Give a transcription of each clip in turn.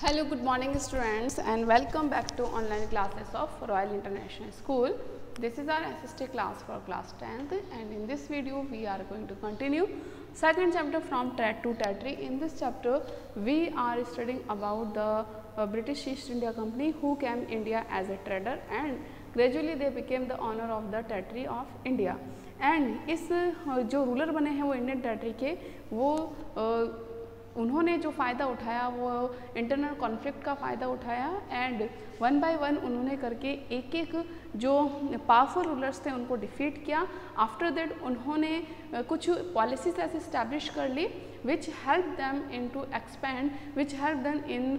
Hello, good morning students and welcome back to online classes of Royal International School. This is our SST class for class 10th and in this video we are going to continue second chapter from TET to TET 3. In this chapter we are studying about the British East India Company who came India as a trader and gradually they became the owner of the territory of India. And इस जो ruler बने हैं वो Indian territory के वो उन्होंने जो फ़ायदा उठाया वो इंटरनल कॉन्फ्लिक्ट का फ़ायदा उठाया एंड वन बाय वन उन्होंने करके एक एक जो पावरफुल रूलर्स थे उनको डिफीट किया. आफ्टर दैट उन्होंने कुछ पॉलिसीज ऐसे इस्टेब्लिश कर ली which help them in to expand which help them in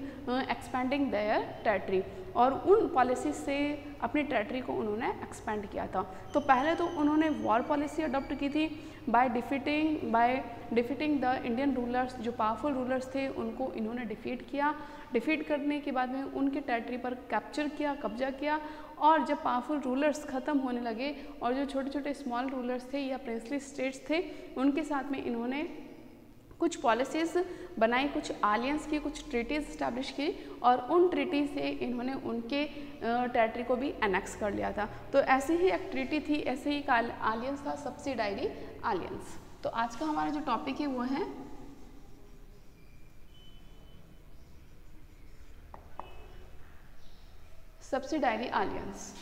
expanding their territory और उन पॉलिसी से अपनी टेरिटरी को उन्होंने एक्सपेंड किया था. तो पहले तो उन्होंने वॉर पॉलिसी अडॉप्ट की थी by defeating the Indian rulers. जो पावरफुल रूलर्स थे उनको इन्होंने डिफीट किया. डिफीट करने के बाद में उनके टेरिटरी पर कैप्चर किया, कब्जा किया और जब पावरफुल रूलर्स ख़त्म होने लगे और जो छोटे छोटे स्मॉल रूलर्स थे या प्रिंसली स्टेट्स थे उनके साथ में इन्होंने कुछ पॉलिसीज़ बनाई, कुछ आलियंस की, कुछ ट्रीटीज़ इस्टेब्लिश की और उन ट्रीटी से इन्होंने उनके टेरिटरी को भी एनेक्स कर लिया था. तो ऐसी ही एक ट्रीटी थी, ऐसे ही आलियंस था सब्सिडायरी आलियंस. तो आज का हमारा जो टॉपिक है वो है सब्सिडायरी आलियंस.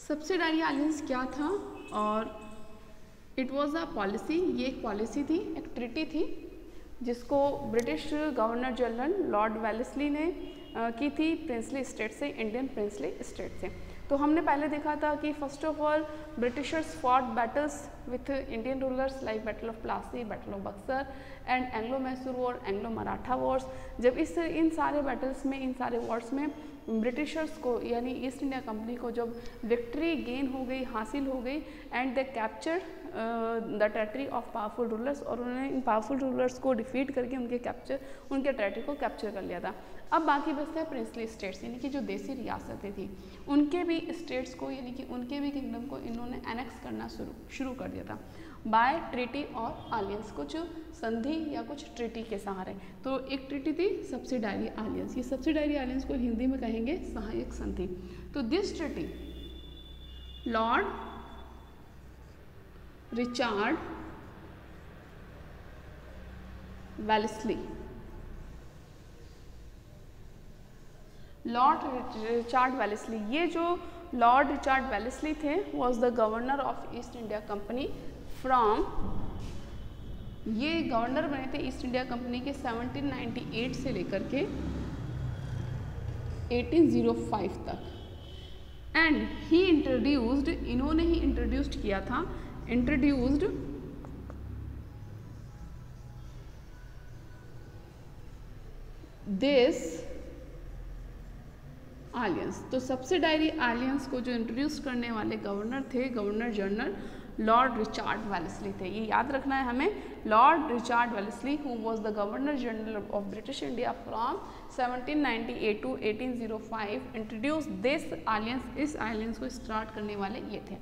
सब्सिडायरी आलियंस क्या था और इट वॉज अ पॉलिसी. ये एक पॉलिसी थी, एक ट्रीटी थी जिसको British governor general Lord Wellesley ने की थी प्रिंसली स्टेट से, इंडियन प्रिंसली स्टेट से. तो हमने पहले देखा था कि first of all Britishers fought battles with Indian rulers like battle of Plassey, battle of Buxar and Anglo Mysore war, Anglo Maratha Wars. जब इन सारे बैटल्स में, इन सारे वॉर्स में ब्रिटिशर्स को यानी ईस्ट इंडिया कंपनी को जब विक्ट्री गेन हो गई, हासिल हो गई and they capture the territory of powerful rulers और उन्होंने इन पावरफुल रूलर्स को डिफीट करके उनके टेरिटरी को कैप्चर कर लिया था. अब बाकी बचते हैं प्रिंसली स्टेट्स यानी कि जो देसी रियासतें थी उनके भी स्टेट्स को यानी कि उनके भी किंगडम को इन्होंने एनेक्स करना शुरू कर दिया था बाय ट्रीटी और आलियंस, कुछ संधि या कुछ ट्रीटी के सहारे. तो एक ट्रीटी थी सब्सिडायरी आलियंस. ये सब्सिडायरी आलियंस को हिंदी में कहेंगे सहायक संधि. तो this treaty Lord Richard Wellesley, ये जो लॉर्ड रिचार्ड वेलेस्ली थे was the governor of east India company from, ये गवर्नर बने थे ईस्ट इंडिया कंपनी के 1798 से लेकर के 1805 तक. एंड ही इंट्रोड्यूस्ड, इन्होंने ही इंट्रोड्यूस्ड किया था, इंट्रोड्यूस्ड दिस आलियंस. तो सब्सिडायरी आलियंस को जो इंट्रोड्यूस करने वाले गवर्नर थे, governor general Lord Richard Wellesley थे. ये याद रखना है हमें, Lord Richard Wellesley who was the governor general of British India from 1798 to 1805 introduce this alliance. इस आलियंस को स्टार्ट करने वाले ये थे.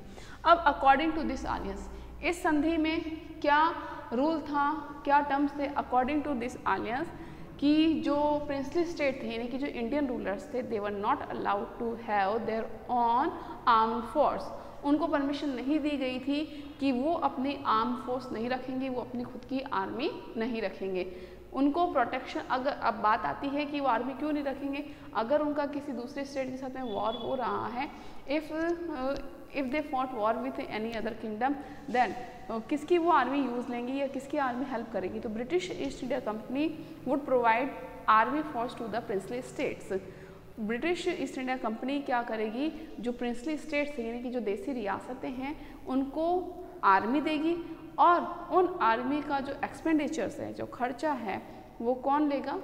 अब अकॉर्डिंग टू दिस आलियंस, इस संधि में क्या रूल था, क्या टर्म्स थे अकॉर्डिंग टू दिस आलियंस कि जो प्रिंसली स्टेट थे यानी कि जो इंडियन रूलर्स थे they were not allowed to have their on armed force. उनको परमिशन नहीं दी गई थी कि वो अपनी आर्म फोर्स नहीं रखेंगे, वो अपनी खुद की आर्मी नहीं रखेंगे. उनको प्रोटेक्शन, अगर अब बात आती है कि वो आर्मी क्यों नहीं रखेंगे, अगर उनका किसी दूसरे स्टेट के साथ में वॉर हो रहा है, if they fought war with any other kingdom then किसकी वो आर्मी यूज़ लेंगी या किसकी आर्मी हेल्प करेगी. तो British East India Company would provide army force to the princely states. British East India company क्या करेगी, जो प्रिंसली स्टेट्स यानी कि जो देसी रियासतें हैं उनको आर्मी देगी और उन आर्मी का जो एक्सपेंडिचर्स है, जो खर्चा है वो कौन लेगा,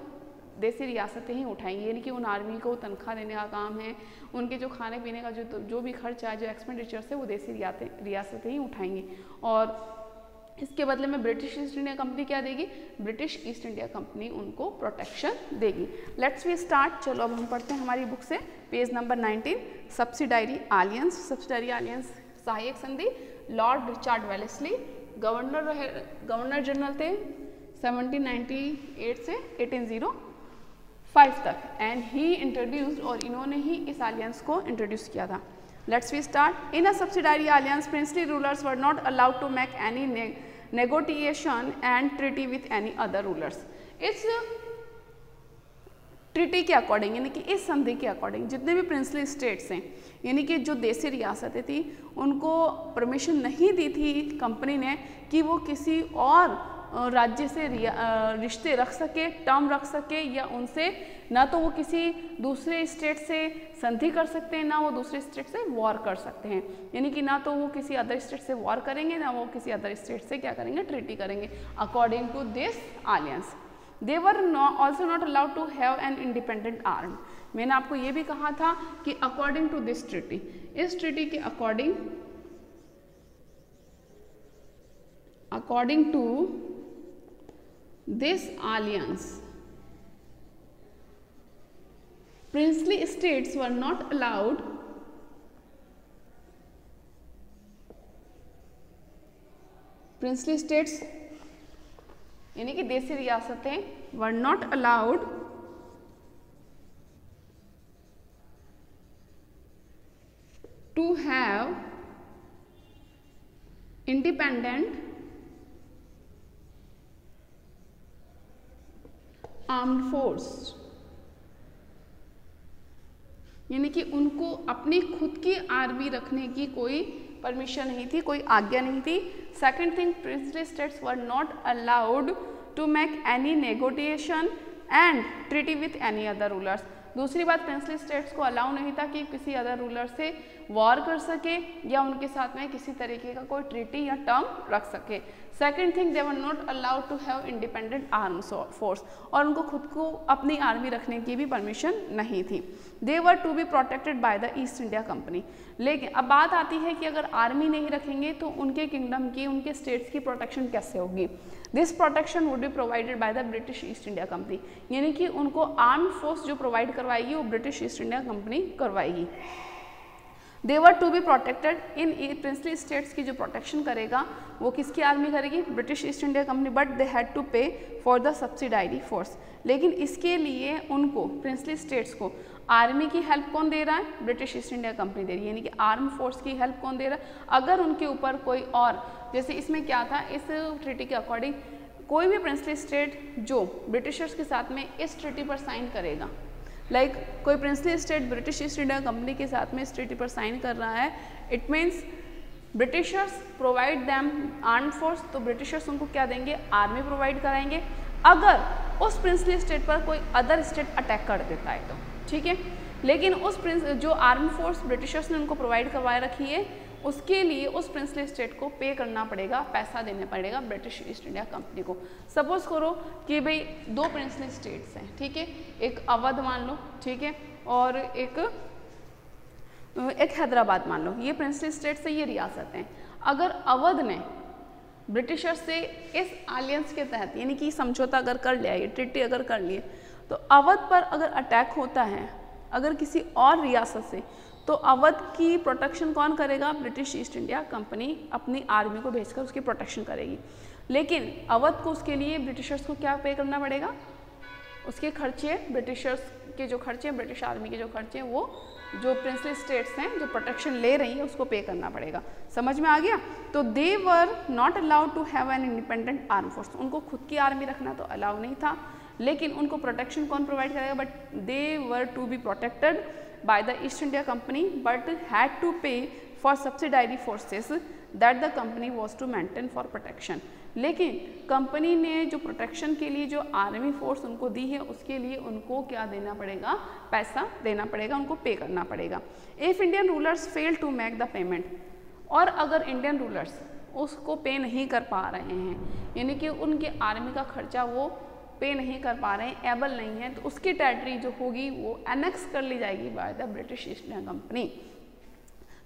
देसी रियासतें ही उठाएंगी. यानी कि उन आर्मी को तनख्वाह देने का काम है, उनके जो खाने पीने का जो भी खर्चा है, जो एक्सपेंडिचर्स है वो देसी रियासतें ही उठाएंगी. और इसके बदले में ब्रिटिश ईस्ट इंडिया कंपनी क्या देगी, ब्रिटिश ईस्ट इंडिया कंपनी उनको प्रोटेक्शन देगी. Let's we start. चलो अब हम पढ़ते हैं हमारी बुक से page number 19 subsidiary alliance. Subsidiary alliance सहायक संधि. Lord Richard Wellesley governor general थे 1798 से 1805 तक, एंड ही इंट्रोड्यूस्ड, और इन्होंने ही इस अलायंस को इंट्रोड्यूस किया था। Let's we start. In a subsidiary alliance princely rulers were not allowed to make any negotiation and treaty with any other rulers. इस ट्रीटी के अकॉर्डिंग, यानी कि इस संधि के अकॉर्डिंग जितने भी प्रिंसली स्टेट्स हैं, यानी कि जो देशी रियासतें थी, उनको परमिशन नहीं दी थी कंपनी ने कि वो किसी और राज्य से रिश्ते रख सके, टर्म रख सके, या उनसे ना तो वो किसी दूसरे स्टेट से संधि कर सकते हैं, ना वो दूसरे स्टेट से वॉर कर सकते हैं। यानी कि ना तो वो किसी अदर स्टेट से वॉर करेंगे, ना वो किसी अदर स्टेट से क्या करेंगे, ट्रीटी करेंगे। According to this alliance they were also not allowed to have an independent arm. मैंने आपको ये भी कहा था कि अकॉर्डिंग टू दिस ट्रीटी, इस ट्रीटी के according to this alliance, princely states were not allowed princely states यानी कि देशी रियासतें were not allowed to have independent armed force, यानी कि उनको अपनी खुद की आर्मी रखने की कोई परमिशन नहीं थी, कोई आज्ञा नहीं थी। Second thing, princely states were not allowed to make any negotiation and treaty with any other rulers. दूसरी बात, प्रिंसली स्टेट्स को अलाउ नहीं था कि किसी अदर रूलर से वॉर कर सके या उनके साथ में किसी तरीके का कोई ट्रीटी या टर्म रख सके। Second thing, they were not allowed to have independent arm force, और उनको खुद को अपनी आर्मी रखने की भी परमिशन नहीं थी। They were to be protected by the East India Company. लेकिन अब बात आती है कि अगर आर्मी नहीं रखेंगे तो उनके किंगडम की, उनके स्टेट्स की प्रोटेक्शन कैसे होगी। This protection would be provided by the British East India company, यानी कि उनको आर्म फोर्स जो प्रोवाइड करवाएगी वो ब्रिटिश ईस्ट इंडिया कंपनी करवाएगी। They were to be protected in princely states की जो प्रोटेक्शन करेगा वो किसकी आर्मी करेगी, British East India Company, but they had to pay for the subsidiary force. लेकिन इसके लिए उनको, प्रिंसली स्टेट्स को, आर्मी की हेल्प कौन दे रहा है, ब्रिटिश ईस्ट इंडिया कंपनी दे रही है, यानी कि आर्म फोर्स की हेल्प कौन दे रहा है। अगर उनके ऊपर कोई और, जैसे इसमें क्या था, इस ट्रीटी के अकॉर्डिंग कोई भी प्रिंसली स्टेट जो ब्रिटिशर्स के साथ में इस ट्रीटी पर साइन करेगा, लाइक कोई princely state British East India company के साथ में इस ट्रीटी पर साइन कर रहा है, it means Britishers provide them arm force, तो ब्रिटिशर्स उनको क्या देंगे, आर्मी प्रोवाइड कराएंगे। अगर उस प्रिंसली स्टेट पर कोई अदर स्टेट अटैक कर देता है तो ठीक है, लेकिन उस जो आर्म फोर्स ब्रिटिशर्स ने उनको प्रोवाइड करवाए रखी है, उसके लिए उस प्रिंसली स्टेट को पे करना पड़ेगा, पैसा देना पड़ेगा ब्रिटिश ईस्ट इंडिया कंपनी को। सपोज करो कि भाई दो प्रिंसली स्टेट्स हैं, ठीक है, एक अवध मान लो, ठीक है, और एक हैदराबाद मान लो, ये प्रिंसली स्टेट्स है, ये रियासत हैं। अगर अवध ने ब्रिटिशर से इस अलायंस के तहत, यानी कि समझौता अगर कर लिया, ये ट्रीटी अगर कर लिए, तो अवध पर अगर अटैक होता है अगर किसी और रियासत से, तो अवध की प्रोटेक्शन कौन करेगा, ब्रिटिश ईस्ट इंडिया कंपनी अपनी आर्मी को भेजकर उसकी प्रोटेक्शन करेगी। लेकिन अवध को, उसके लिए ब्रिटिशर्स को क्या पे करना पड़ेगा, उसके खर्चे, ब्रिटिशर्स के जो खर्चे, ब्रिटिश आर्मी के जो खर्चे, वो जो प्रिंसली स्टेट्स हैं जो प्रोटेक्शन ले रही हैं उसको पे करना पड़ेगा। समझ में आ गया। तो they were not allowed to have an independent arm force, उनको खुद की आर्मी रखना तो अलाउ नहीं था, लेकिन उनको प्रोटेक्शन कौन प्रोवाइड करेगा, but they were to be protected by the East India Company but had to pay for subsidiary forces that the company was to maintain for protection। लेकिन कंपनी ने जो प्रोटेक्शन के लिए जो आर्मी फोर्स उनको दी है उसके लिए उनको क्या देना पड़ेगा, पैसा देना पड़ेगा, उनको पे करना पड़ेगा। If Indian rulers fail to make the payment, और अगर इंडियन रूलर्स उसको पे नहीं कर पा रहे हैं, यानी कि उनके आर्मी का खर्चा वो पे नहीं कर पा रहे हैं, एबल नहीं है, तो उसकी टेरिटरी जो होगी वो एनेक्स कर ली जाएगी by the British East India Company.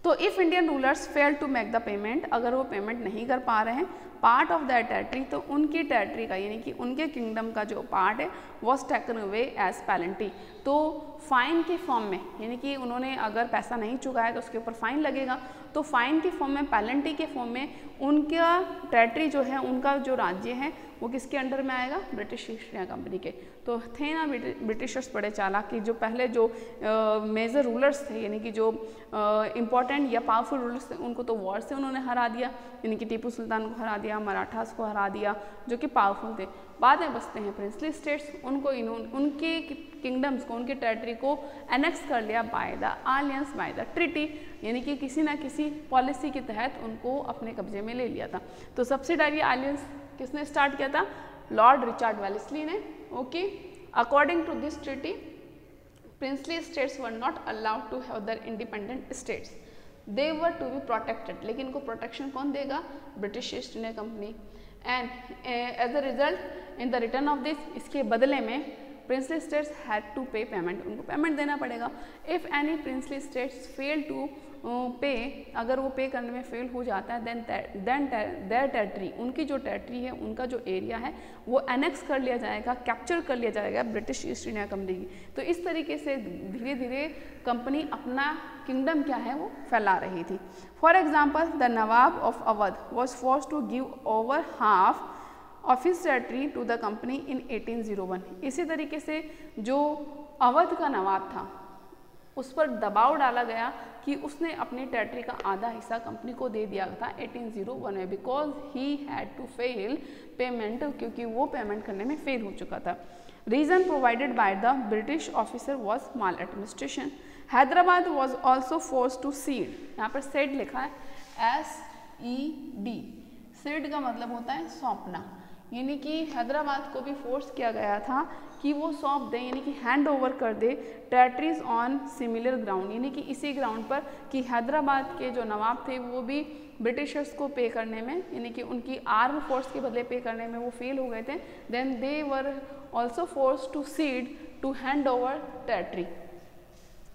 तो if Indian rulers fail to make the payment, अगर वो पेमेंट नहीं कर पा रहे हैं पार्ट ऑफ दैट टेरिटरी, तो उनकी टेरिटरी का, यानी कि उनके किंगडम का जो पार्ट है, was taken away as penalty, तो फाइन के फॉर्म में, यानी कि उन्होंने अगर पैसा नहीं चुकाया तो उसके ऊपर फाइन लगेगा, तो फाइन के फॉर्म में, पेनल्टी के फॉर्म में उनका टेरिटरी जो है, उनका जो राज्य है वो किसके अंडर में आएगा? ब्रिटिश ईस्ट इंडिया कंपनी के। तो थे ना ब्रिटिशर्स बड़े चालाक कि जो पहले जो मेजर रूलर्स थे, यानी कि जो इम्पॉर्टेंट या पावरफुल रूलर्स थे, उनको तो वॉर से उन्होंने हरा दिया, यानी कि टीपू सुल्तान को हरा दिया, मराठास को हरा दिया जो कि पावरफुल थे। बाद में बसते हैं प्रिंसली स्टेट्स, उनको इन्होंने उनके किंगडम्स को, उनके टेरिटरी को एनेक्स कर लिया by the alliance, by the treaty, यानी कि किसी ना किसी पॉलिसी के तहत उनको अपने कब्जे में ले लिया था। तो सब्सिडायरी आलियंस किसने स्टार्ट किया था? लॉर्ड रिचर्ड वेलेस्ली ने। Okay, according to this treaty princely states were not allowed to have their independent states, they were to be protected. लेकिन इनको प्रोटेक्शन कौन देगा? British East India Company. And as a result in the return of this, इसके बदले में princely states had to pay payment, उनको payment देना पड़ेगा। If any princely states fail to pay, अगर वो पे करने में फेल हो जाता है, देन देयर टेरिटरी, उनकी जो टेरिटरी है, उनका जो एरिया है वो एनेक्स कर लिया जाएगा, कैप्चर कर लिया जाएगा ब्रिटिश ईस्ट इंडिया कंपनी की। तो इस तरीके से धीरे धीरे कंपनी अपना किंगडम क्या है वो फैला रही थी। For example, the nawab of Awadh was forced to give over half of his territory to the company in 1801। इसी तरीके से जो अवध का नवाब था उस पर दबाव डाला गया कि उसने अपनी टेरिटरी का आधा हिस्सा कंपनी को दे दिया था 1801 में, because he had to fail payment, क्योंकि वो पेमेंट करने में फेल हो चुका था। Reason provided by the British officer was maladministration. Hyderabad was also force to cede, यहाँ पर सेड लिखा है SED, सीड का मतलब होता है सौंपना, यानी कि हैदराबाद को भी फोर्स किया गया था कि वो सौंप दे, यानी कि हैंड ओवर कर दे टेरिटरीज ऑन सिमिलर ग्राउंड, यानी कि इसी ग्राउंड पर कि हैदराबाद के जो नवाब थे वो भी ब्रिटिशर्स को पे करने में, यानी कि उनकी आर्म फोर्स के बदले पे करने में वो फेल हो गए थे। Then they were also force to cede to hand over territory.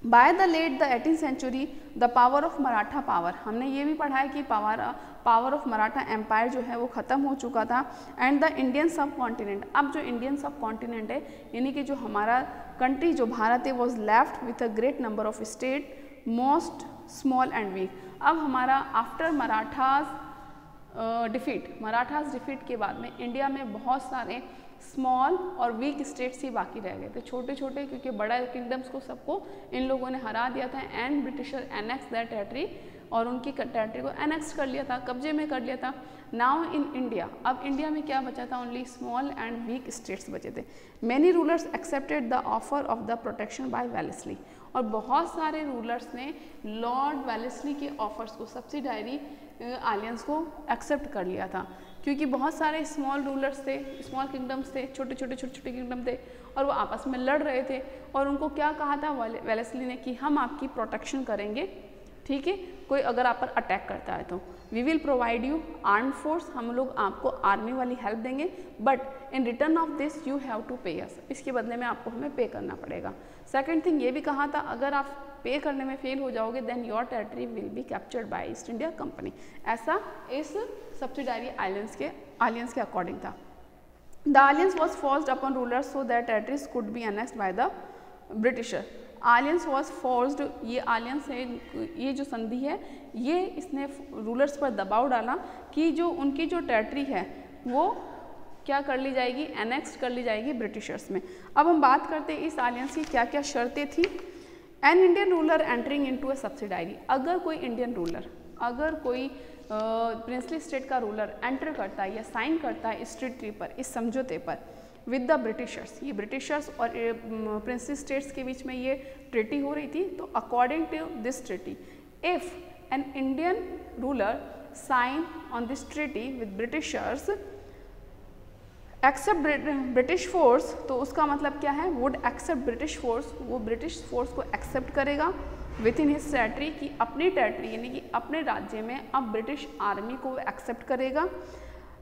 By the late the 18th century the power of Maratha power, हमने ये भी पढ़ा है कि पावर ऑफ मराठा एम्पायर जो है वो ख़त्म हो चुका था। एंड द इंडियन सब कॉन्टिनेंट, अब जो इंडियन सब कॉन्टिनेंट है, यानी कि जो हमारा कंट्री जो भारत है, was left with a great number of state most small and weak. अब हमारा आफ्टर मराठास डिफीट के बाद में इंडिया में बहुत सारे स्मॉल और वीक स्टेट्स ही बाकी रह गए थे, छोटे छोटे, क्योंकि बड़ा किंगडम्स को सबको इन लोगों ने हरा दिया था। And britisher annex that territory, और उनकी टेरिटरी को एनेक्स कर लिया था, कब्जे में कर लिया था। नाउ इन इंडिया, अब इंडिया में क्या बचा था? Only small and weak states बचे थे। Many rulers accepted the offer of the protection by Wellesley, और बहुत सारे रूलर्स ने लॉर्ड वेलेस्ली के ऑफर्स को, सब्सिडायरी आलियंस को एक्सेप्ट कर लिया था, क्योंकि बहुत सारे स्मॉल रूलर्स थे, स्मॉल किंगडम्स थे, छोटे छोटे किंगडम थे, और वो आपस में लड़ रहे थे। और उनको क्या कहा था वेलेस्ली ने कि हम आपकी प्रोटेक्शन करेंगे, ठीक है, कोई अगर आप पर अटैक करता है तो we will provide you arm force, हम लोग आपको आर्मी वाली हेल्प देंगे, but in return of this you have to pay us, इसके बदले में आपको हमें पे करना पड़ेगा। सेकंड थिंग ये भी कहा था, अगर आप पे करने में फेल हो जाओगे then your territory will be captured by East India Company. ऐसा इस सब्सिडायरी आलियंस के अकॉर्डिंग था। The alliance was forced upon rulers so that territories could be annexed by the britisher. Alliance was forced, ये alliance है, ये जो संधि है, ये इसने रूलर्स पर दबाव डाला कि जो उनकी जो टेरिटरी है वो क्या कर ली जाएगी? एनेक्स कर ली जाएगी ब्रिटिशर्स में। अब हम बात करते हैं इस आलियंस की क्या क्या शर्तें थी। N Indian ruler entering into a subsidiary, अगर कोई इंडियन रूलर, अगर कोई प्रिंसली स्टेट का रूलर एंटर करता है या साइन करता है इस ट्रीटी पर, इस समझौते पर विद द ब्रिटिशर्स, ये ब्रिटिशर्स और प्रिंसली स्टेट्स के बीच में ये ट्रीटी हो रही थी, तो according to this treaty if an Indian ruler sign on this treaty with britishers accept British force, तो उसका मतलब क्या है? वुड एक्सेप्ट ब्रिटिश फोर्स, वो ब्रिटिश फोर्स को एक्सेप्ट करेगा विद इन हिज टेरिटरी, की अपनी टेरिटरी यानी कि अपने राज्य में अब ब्रिटिश आर्मी को एक्सेप्ट करेगा।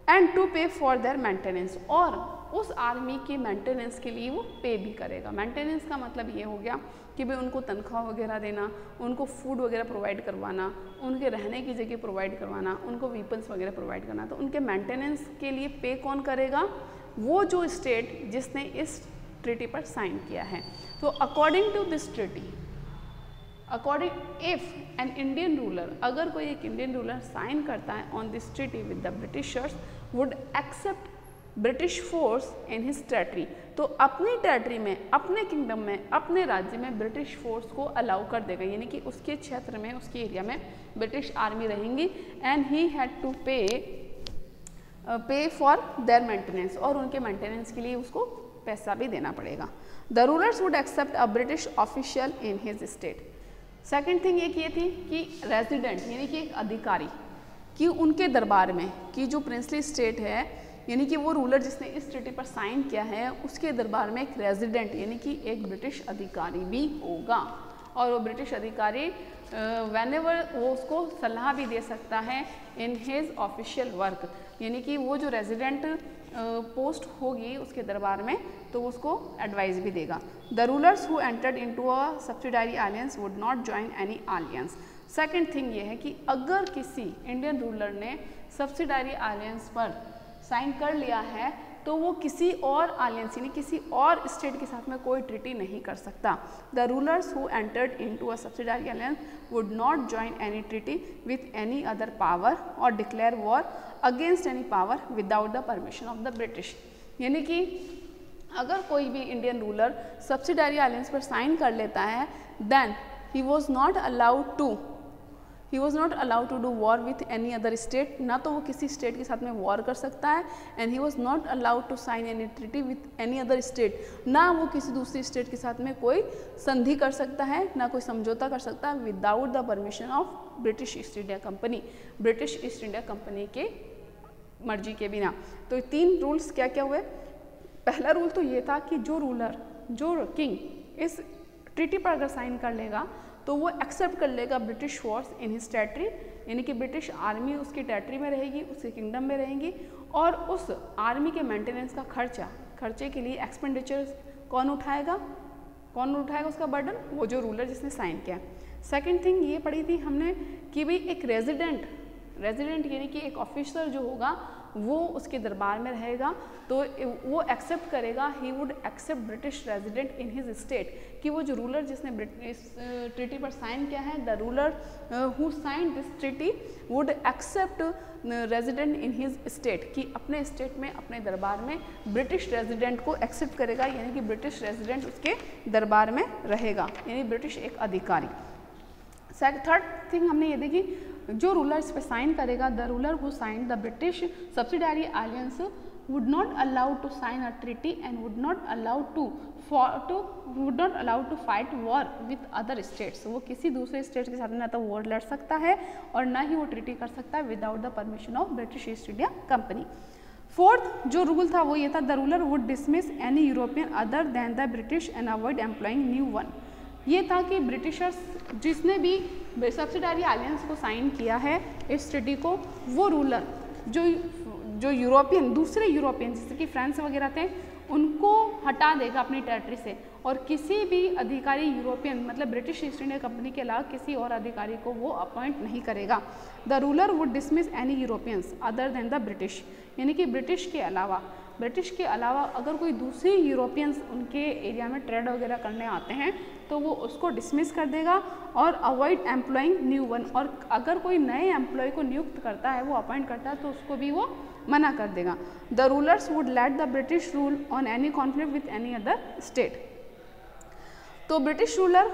And to pay for their maintenance, और उस आर्मी के मेंटेनेंस के लिए वो पे भी करेगा। मेंटेनेंस का मतलब ये हो गया कि भाई उनको तनख्वाह वगैरह देना, उनको फूड वगैरह प्रोवाइड करवाना, उनके रहने की जगह प्रोवाइड करवाना, उनको वीपन्स वगैरह प्रोवाइड करना। तो उनके मेंटेनेंस के लिए पे कौन करेगा? वो जो स्टेट जिसने इस ट्रीटी पर साइन किया है। तो according to this treaty, according if an Indian ruler, अगर कोई एक इंडियन रूलर साइन करता है on this treaty with the britishers would accept British force in his territory, तो अपनी टेरिटरी में, अपने किंगडम में, अपने राज्य में ब्रिटिश फोर्स को अलाउ कर देगा, यानी कि उसके क्षेत्र में, उसके एरिया में ब्रिटिश आर्मी रहेंगी and he had to pay for their maintenance, और उनके मेंटेनेंस के लिए उसको पैसा भी देना पड़ेगा। The rulers would accept a British official in his state. Second thing एक ये थी कि रेजिडेंट यानी कि एक अधिकारी कि उनके दरबार में, कि जो प्रिंसली स्टेट है यानी कि वो रूलर जिसने इस ट्रीटी पर साइन किया है उसके दरबार में एक रेजिडेंट यानी कि एक ब्रिटिश अधिकारी भी होगा, और वो ब्रिटिश अधिकारी व्हेनेवर वो उसको सलाह भी दे सकता है इन हिज ऑफिशियल वर्क, यानी कि वो जो रेजिडेंट पोस्ट होगी उसके दरबार में तो उसको एडवाइस भी देगा। The rulers who entered into a subsidiary alliance would not join any alliance. Second thing ये है कि अगर किसी इंडियन रूलर ने सब्सिडारी अलायंस पर साइन कर लिया है तो वो किसी और अलायंस यानी किसी और स्टेट के साथ में कोई ट्रीटी नहीं कर सकता। The rulers who entered into a subsidiary alliance would not join any treaty with any other power और declare war against any power without the permission of the British. यानी कि अगर कोई भी इंडियन रूलर सब्सिडारी अलायंस पर sign कर लेता है then he was not allowed to do war with any other state, ना तो वो किसी स्टेट के साथ में वॉर कर सकता है, and he was not allowed to sign any treaty with any other state, ना वो किसी दूसरी स्टेट के साथ में कोई संधि कर सकता है, ना कोई समझौता कर सकता है without the permission of British East India company, British East India company के मर्जी के बिना। तो 3 रूल्स क्या क्या हुए। पहला रूल तो ये था कि जो रूलर, जो किंग इस ट्रीटी पर अगर साइन कर लेगा तो वो एक्सेप्ट कर लेगा British force in his territory, यानी कि ब्रिटिश आर्मी उसकी टेरिटरी में रहेगी, उसके किंगडम में रहेंगी, और उस आर्मी के मेंटेनेंस का खर्चे के लिए एक्सपेंडिचर कौन उठाएगा उसका बर्डन, वो जो रूलर जिसने साइन किया। सेकंड थिंग ये पढ़ी थी हमने कि भाई एक रेजिडेंट यानी कि एक ऑफिसर जो होगा वो उसके दरबार में रहेगा तो वो एक्सेप्ट करेगा, he would accept British resident in his state, कि वो जो रूलर जिसने इस ट्रीटी पर साइन किया है, the ruler who sign this treaty would accept resident in his state, कि अपने स्टेट में, अपने दरबार में ब्रिटिश रेजिडेंट को एक्सेप्ट करेगा, यानी कि ब्रिटिश रेजिडेंट उसके दरबार में रहेगा, यानी ब्रिटिश एक अधिकारी। थर्ड थिंग हमने ये देखी, जो रूलर इस पे साइन करेगा, the ruler who sign the British subsidiary alliance would not allowed to sign a treaty and would not allowed to fight war with other states, वो किसी दूसरे स्टेट के साथ ना तो वॉर लड़ सकता है और ना ही वो ट्रीटी कर सकता है without the permission of British East India company. Fourth जो रूल था वो ये था, the ruler would dismiss any European other than the British and avoid employing new one. ये था कि ब्रिटिशर्स जिसने भी सब्सिडारी अलायंस को साइन किया है इस ट्रीटी को, वो रूलर जो यूरोपियन, दूसरे यूरोपियन जैसे कि फ्रांस वगैरह थे, उनको हटा देगा अपनी टेरिटरी से, और किसी भी अधिकारी यूरोपियन मतलब ब्रिटिश ईस्ट इंडिया कंपनी के अलावा किसी और अधिकारी को वो अपॉइंट नहीं करेगा। The ruler would dismiss any Europeans other than the British, यानी कि ब्रिटिश के अलावा अगर कोई दूसरे यूरोपियंस उनके एरिया में ट्रेड वगैरह करने आते हैं तो वो उसको डिसमिस कर देगा और अवॉइड एम्प्लॉइंग न्यू वन, और अगर कोई नए एम्प्लॉय को नियुक्त करता है, वो अपॉइंट करता है तो उसको भी वो मना कर देगा। The rulers would let the British rule on any conflict with any other state. तो ब्रिटिश रूलर,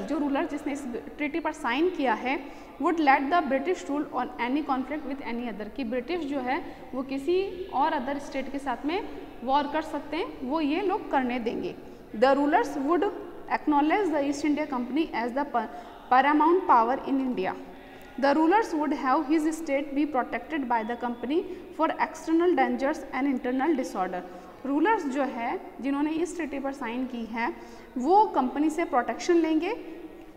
जो रूलर जिसने इस ट्रीटी पर साइन किया है, would let the British rule on any conflict with any other, कि ब्रिटिश जो है वो किसी और अदर स्टेट के साथ में वॉर कर सकते हैं, वो ये लोग करने देंगे। The rulers would acknowledge the East India Company as the paramount power in India. The rulers would have his state be protected by the company for external dangers and internal disorder. Rulers जो है जिन्होंने इस treaty पर sign की है वो company से protection लेंगे,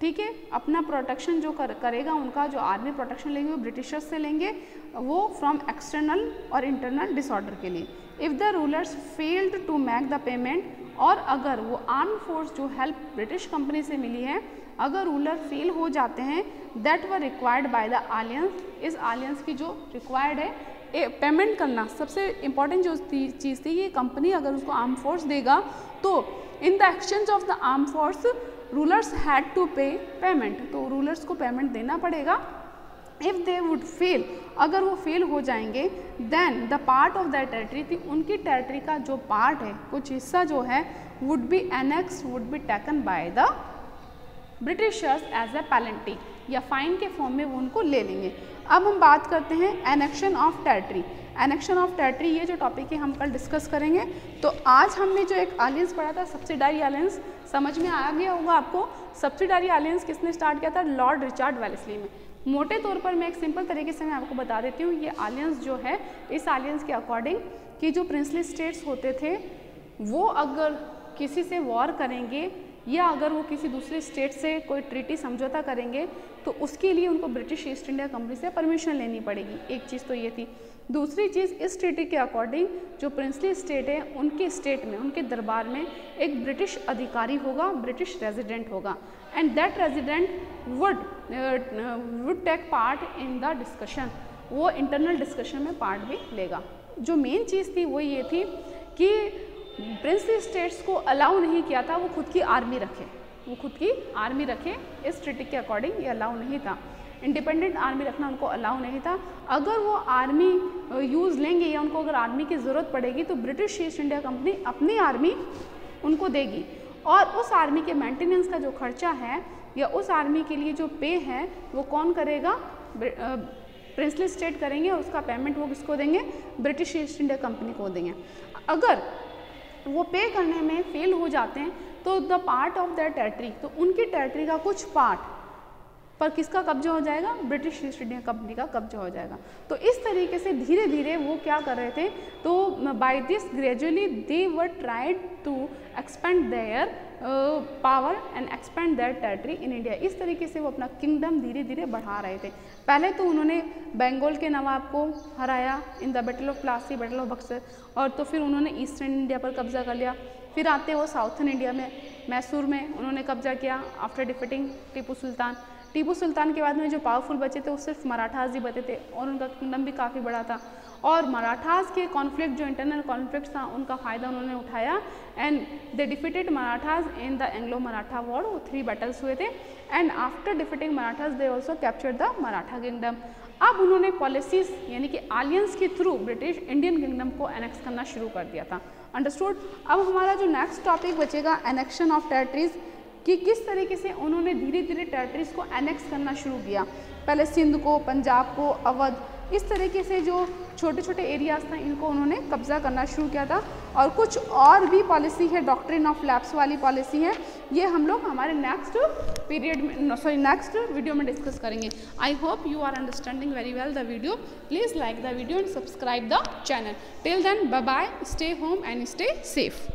ठीक है, अपना प्रोटेक्शन जो करेगा, उनका जो आर्मी प्रोटेक्शन लेंगे वो ब्रिटिशर्स से लेंगे, वो फ्रॉम एक्सटर्नल और इंटरनल डिसऑर्डर के लिए। If the rulers failed to make the payment, और अगर वो आर्म फोर्स जो हेल्प ब्रिटिश कंपनी से मिली है, अगर रूलर फेल हो जाते हैं, that were required by the alliance, इस अलायंस की जो रिक्वायर्ड है पेमेंट करना सबसे इम्पॉर्टेंट जो चीज़ थी, ये कंपनी अगर उसको आर्म फोर्स देगा तो in the exchange of the arm force rulers had to pay payment, तो रूलर्स को पेमेंट देना पड़ेगा। इफ़ दे वुड फेल, अगर वो फेल हो जाएंगे, then the part of that territory थी, उनकी टेरिटरी का जो पार्ट है, कुछ हिस्सा जो है, would be annex, would be taken by the britishers as a penalty, या फाइन के फॉर्म में वो उनको ले लेंगे। अब हम बात करते हैं annexation of territory. Annexation of territory ये जो टॉपिक है हम कल डिस्कस करेंगे। तो आज हमने जो एक अलायंस पढ़ा था सब्सिडारी अलायंस, समझ में आ गया होगा आपको। सब्सिडारी अलायंस किसने स्टार्ट किया था? लॉर्ड रिचार्ड वेलेस्ली में। मोटे तौर पर मैं एक सिंपल तरीके से मैं आपको बता देती हूँ, ये अलायंस जो है, इस अलायंस के अकॉर्डिंग कि जो प्रिंसली स्टेट्स होते थे वो अगर किसी से वॉर करेंगे या अगर वो किसी दूसरे स्टेट से कोई ट्रीटी समझौता करेंगे तो उसके लिए उनको ब्रिटिश ईस्ट इंडिया कंपनी से परमिशन लेनी पड़ेगी। एक चीज़ तो ये थी। दूसरी चीज़, इस ट्रीटी के अकॉर्डिंग जो प्रिंसली स्टेट है उनके स्टेट में, उनके दरबार में एक ब्रिटिश अधिकारी होगा, ब्रिटिश रेजिडेंट होगा, and that resident would take part in the discussion, वो इंटरनल डिस्कशन में पार्ट भी लेगा। जो मेन चीज़ थी वो ये थी कि प्रिंसली स्टेट्स को अलाउ नहीं किया था वो खुद की आर्मी रखे, वो खुद की आर्मी रखे। इस ट्रीटी के अकॉर्डिंग ये अलाउ नहीं था, इंडिपेंडेंट आर्मी रखना उनको अलाउ नहीं था। अगर वो आर्मी यूज़ लेंगे या उनको अगर आर्मी की ज़रूरत पड़ेगी तो ब्रिटिश ईस्ट इंडिया कंपनी अपनी आर्मी उनको देगी, और उस आर्मी के मेंटेनेंस का जो खर्चा है या उस आर्मी के लिए जो पे है वो कौन करेगा? प्रिंसली स्टेट करेंगे, और उसका पेमेंट वो किसको देंगे? ब्रिटिश ईस्ट इंडिया कंपनी को देंगे। अगर वो पे करने में फेल हो जाते हैं तो the part of that territory, तो उनकी टेरिटरी का कुछ पार्ट पर किसका कब्जा हो जाएगा? ब्रिटिश ईस्ट इंडिया कंपनी का कब्जा हो जाएगा। तो इस तरीके से धीरे धीरे वो क्या कर रहे थे, तो by this gradually they were tried to expand their power and expand their territory in India. इस तरीके से वो अपना किंगडम धीरे धीरे बढ़ा रहे थे। पहले तो उन्होंने बंगाल के नवाब को हराया in the battle of Plassey, battle of Buxar, और तो फिर उन्होंने ईस्टर्न इंडिया पर कब्जा कर लिया। फिर आते वो साउथर्न इंडिया में, मैसूर में उन्होंने कब्जा किया आफ्टर डिफीटिंग टीपू सुल्तान। टीपू सुल्तान के बाद में जो पावरफुल बचे थे वो सिर्फ मराठास ही बचे थे, और उनका किंगडम भी काफ़ी बड़ा था। और मराठास के कॉन्फ्लिक्ट, जो इंटरनल कॉन्फ्लिक्ट था, उनका फ़ायदा उन्होंने उठाया, and they defeated Marathas in the Anglo Maratha war. 3 battles हुए थे, and after defeating Marathas they also captured the Maratha kingdom. अब उन्होंने पॉलिसीज यानी कि अलायंस के थ्रू ब्रिटिश इंडियन किंगडम को एनेक्स करना शुरू कर दिया था। अंडरस्टूड। अब हमारा जो नेक्स्ट टॉपिक बचेगा एनेक्शन ऑफ टेरिटरीज, कि किस तरीके से उन्होंने धीरे धीरे टेरिटरीज को एनेक्स करना शुरू किया। पहले सिंध को, पंजाब को, अवध, इस तरीके से जो छोटे छोटे एरियाज था इनको उन्होंने कब्जा करना शुरू किया था। और कुछ और भी पॉलिसी है, डॉक्ट्रिन ऑफ लैप्स वाली पॉलिसी है, ये हम लोग हमारे नेक्स्ट पीरियड में, नेक्स्ट वीडियो में डिस्कस करेंगे। I hope you are understanding very well the video. Please like the video and subscribe the channel. Till then, bye bye, stay home and stay safe.